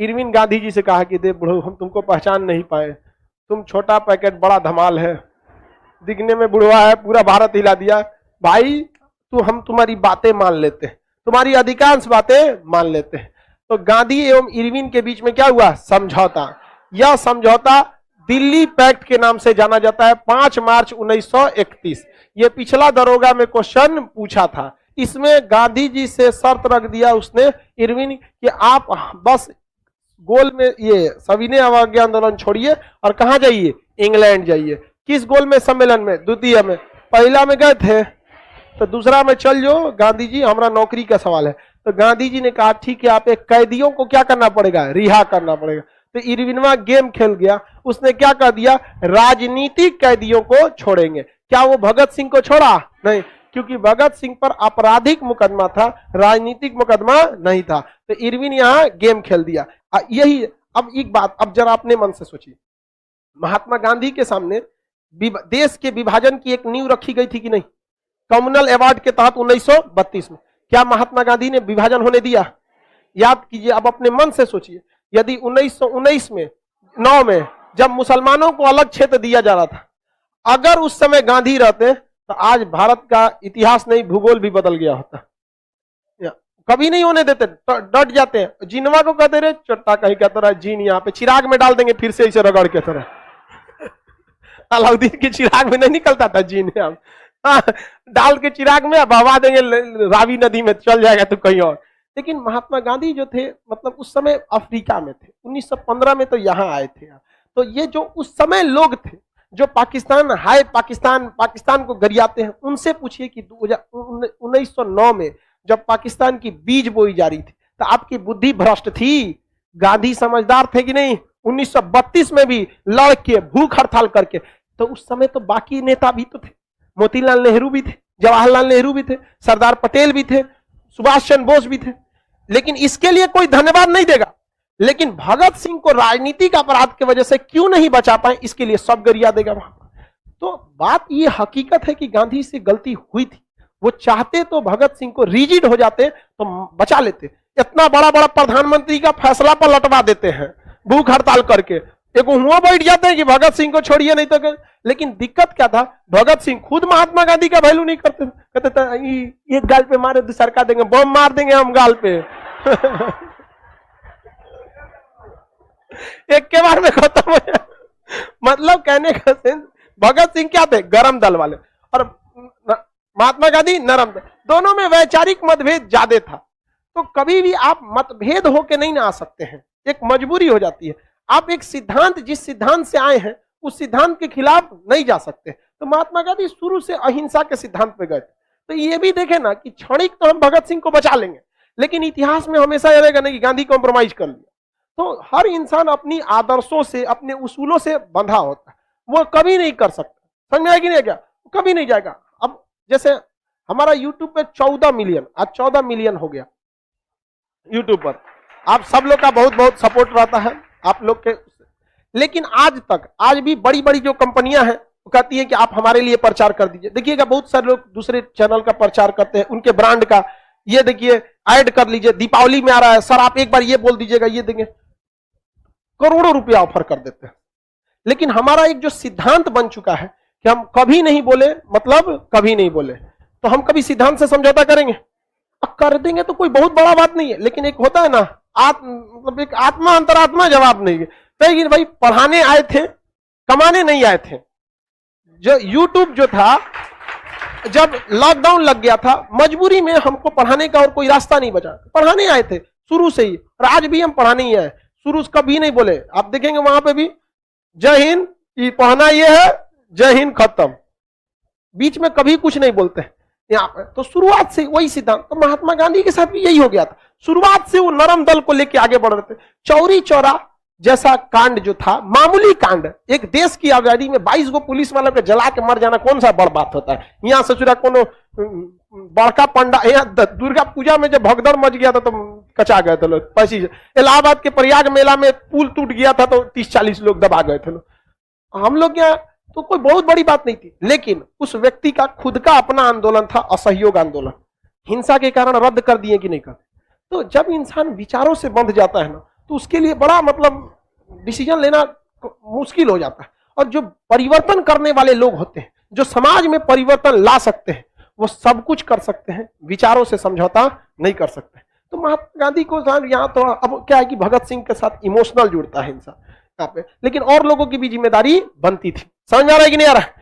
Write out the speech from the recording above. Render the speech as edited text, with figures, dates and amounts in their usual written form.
Irwin Gandhi ji से कहा कि दे बुढ़ो, हम तुमको पहचान नहीं पाए, तुम छोटा पैकेट बड़ा धमाल है, दिखने में बुढ़वा है, पूरा भारत हिला दिया। भाई तू, हम तुम्हारी बातें मान लेते हैं, तुम्हारी अधिकांश बातें मान लेते हैं। तो गांधी एवं इरविन के बीच में क्या हुआ? समझौता। यह समझौता दिल्ली पैक्ट के नाम से जाना जाता है, 5 मार्च 1931। ये पिछला दरोगा में क्वेश्चन पूछा था। इसमें गांधी जी से शर्त रख दिया उसने इरविन कि आप बस गोल में ये सविनय अवज्ञा आंदोलन छोड़िए और कहां जाइए? इंग्लैंड जाइए। किस गोल में? सम्मेलन में, द्वितीय में। पहला में गए थे तो दूसरा में चल जो गांधी जी, हमारा नौकरी का सवाल है। तो गांधी जी ने कहा ठीक है, आप एक कैदियों को क्या करना पड़ेगा? रिहा करना पड़ेगा। तो इरविनवा गेम खेल गया, उसने क्या कर दिया? राजनीतिक कैदियों को छोड़ेंगे। क्या वो भगत सिंह को छोड़ा? नहीं, क्योंकि भगत सिंह पर आपराधिक मुकदमा था, राजनीतिक मुकदमा नहीं था। तो इरविन यहां गेम खेल दिया। यही अब एक बात, अब जरा अपने मन से सोचिए, महात्मा गांधी के सामने देश के विभाजन की एक नींव रखी गई थी कि नहीं? कम्युनल अवार्ड के तहत 1932 में क्या महात्मा गांधी ने विभाजन होने दिया? याद कीजिए, अब अपने मन से सोचिए, यदि 1919 में 9 में जब मुसलमानों को अलग क्षेत्र दिया जा रहा था, अगर उस समय गांधी रहते तो आज भारत का इतिहास नहीं, भूगोल भी बदल गया होता। कभी नहीं होने देते, डट जाते हैं। जीनवा को कहते रहे चट्टा, कहीं कहता रहा जीन, यहाँ पे चिराग में डाल देंगे फिर से इसे रगड़ के तरह। अलाउद्दीन के चिराग में नहीं निकलता था जीन, हम डाल के चिराग में बहवा देंगे रावी नदी में, चल जाएगा तो कहीं और। लेकिन महात्मा गांधी जो थे, मतलब उस समय अफ्रीका में थे, 1915 में तो यहाँ आए थे। तो ये जो उस समय लोग थे जो पाकिस्तान, हाय पाकिस्तान, पाकिस्तान को गरियाते हैं, उनसे पूछिए कि 1909 में जब पाकिस्तान की बीज बोई जा रही थी तो आपकी बुद्धि भ्रष्ट थी? गांधी समझदार थे कि नहीं? 1932 में भी लड़ के, भूख हड़ताल करके। तो उस समय तो बाकी नेता भी तो थे, मोतीलाल नेहरू भी थे, जवाहरलाल नेहरू भी थे, सरदार पटेल भी थे, सुभाष चंद्र बोस भी थे। लेकिन इसके लिए कोई धन्यवाद नहीं देगा। लेकिन भगत सिंह को राजनीतिक अपराध की वजह से क्यों नहीं बचा पाए, इसके लिए सब गरिया देगा वहां। तो बात ये हकीकत है कि गांधी से गलती हुई थी। वो चाहते तो भगत सिंह को रिजिड हो जाते तो बचा लेते। इतना बड़ा बड़ा प्रधानमंत्री का फैसला पर लटवा देते हैं भूख हड़ताल करके, एक हुआ बैठ जाते हैं कि भगत सिंह को छोड़िए नहीं तो। लेकिन दिक्कत क्या था? भगत सिंह खुद महात्मा गांधी का वैल्यू नहीं करते, कहते थे एक गाल पे मारे तो सरकार देंगे, बम मार देंगे हम गाल पे। एक के बार में खत्म हो जाए। मतलब कहने का सेंस, भगत सिंह क्या थे? गरम दल वाले, और महात्मा गांधी नरम दल। दोनों में वैचारिक मतभेद ज्यादा था। तो कभी भी आप मतभेद होके नहीं ना आ सकते हैं, एक मजबूरी हो जाती है। आप एक सिद्धांत, जिस सिद्धांत से आए हैं उस सिद्धांत के खिलाफ नहीं जा सकते। तो महात्मा गांधी शुरू से अहिंसा के सिद्धांत पे गए। तो ये भी देखे ना कि क्षणिक तो हम भगत सिंह को बचा लेंगे, लेकिन इतिहास में हमेशा यह रहेगा नहीं कि गांधी कॉम्प्रोमाइज कर लिया। तो हर इंसान अपनी आदर्शों से, अपने उसूलों से बंधा होता है, वो कभी नहीं कर सकता। समझ में आएगी नहीं क्या? कभी नहीं जाएगा। अब जैसे हमारा यूट्यूब पे 14 मिलियन, आज 14 मिलियन हो गया यूट्यूब पर। आप सब लोग का बहुत बहुत सपोर्ट रहता है आप लोग के। लेकिन आज तक, आज भी बड़ी बड़ी जो कंपनियां हैं वो कहती है कि आप हमारे लिए प्रचार कर दीजिए। देखिएगा बहुत सारे लोग दूसरे चैनल का प्रचार करते हैं, उनके ब्रांड का, ये देखिए ऐड कर लीजिए, दीपावली में आ रहा है सर आप एक बार ये बोल दीजिएगा, ये देंगे, करोड़ों रुपया ऑफर कर देते हैं। लेकिन हमारा एक जो सिद्धांत बन चुका है कि हम कभी नहीं बोले मतलब कभी नहीं बोले, तो हम कभी सिद्धांत से समझौता करेंगे? कर देंगे तो कोई बहुत बड़ा बात नहीं है। लेकिन एक होता है ना, मतलब एक आत्मा अंतरात्मा जवाब नहीं है। तो भाई पढ़ाने आए थे, कमाने नहीं आए थे। जो यूट्यूब जो था, जब लॉकडाउन लग गया था, मजबूरी में हमको पढ़ाने का और कोई रास्ता नहीं बचा, पढ़ाने आए थे शुरू से ही, और आज भी हम पढ़ाने ही आए। शुरू से कभी नहीं बोले, आप देखेंगे वहां पे भी जय हिंद, पढ़ना ये है, जय हिंद खत्म, बीच में कभी कुछ नहीं बोलते हैं यहाँ पे। तो शुरुआत से वही सिद्धांत। तो महात्मा गांधी के साथ भी यही हो गया था, शुरुआत से वो नरम दल को लेके आगे बढ़ रहे थे। चौरी चौरा जैसा कांड जो था, मामूली कांड, एक देश की आजादी में 22 गो पुलिस वालों के जला के मर जाना कौन सा बड़ बात होता है? यहाँ ससुरा कोनो बड़का पंडा, यहाँ दुर्गा पूजा में जब भगदड़ मच गया था तो कचा गए थे लोग। पैसी इलाहाबाद के प्रयाग मेला में पुल टूट गया था तो 30-40 लोग दबा गए थे लोग। हम लोग यहाँ तो कोई बहुत बड़ी बात नहीं थी। लेकिन उस व्यक्ति का खुद का अपना आंदोलन था, असहयोग आंदोलन, हिंसा के कारण रद्द कर दिए कि नहीं कर। तो जब इंसान विचारों से बंध जाता है ना, तो उसके लिए बड़ा मतलब डिसीजन लेना मुश्किल हो जाता है। और जो परिवर्तन करने वाले लोग होते हैं, जो समाज में परिवर्तन ला सकते हैं, वो सब कुछ कर सकते हैं, विचारों से समझौता नहीं कर सकते। तो महात्मा गांधी को यहाँ तो अब क्या है कि भगत सिंह के साथ इमोशनल जुड़ता है इंसान यहाँ पे, लेकिन और लोगों की भी जिम्मेदारी बनती थी। समझ आ रहा है कि नहीं आ रहा है?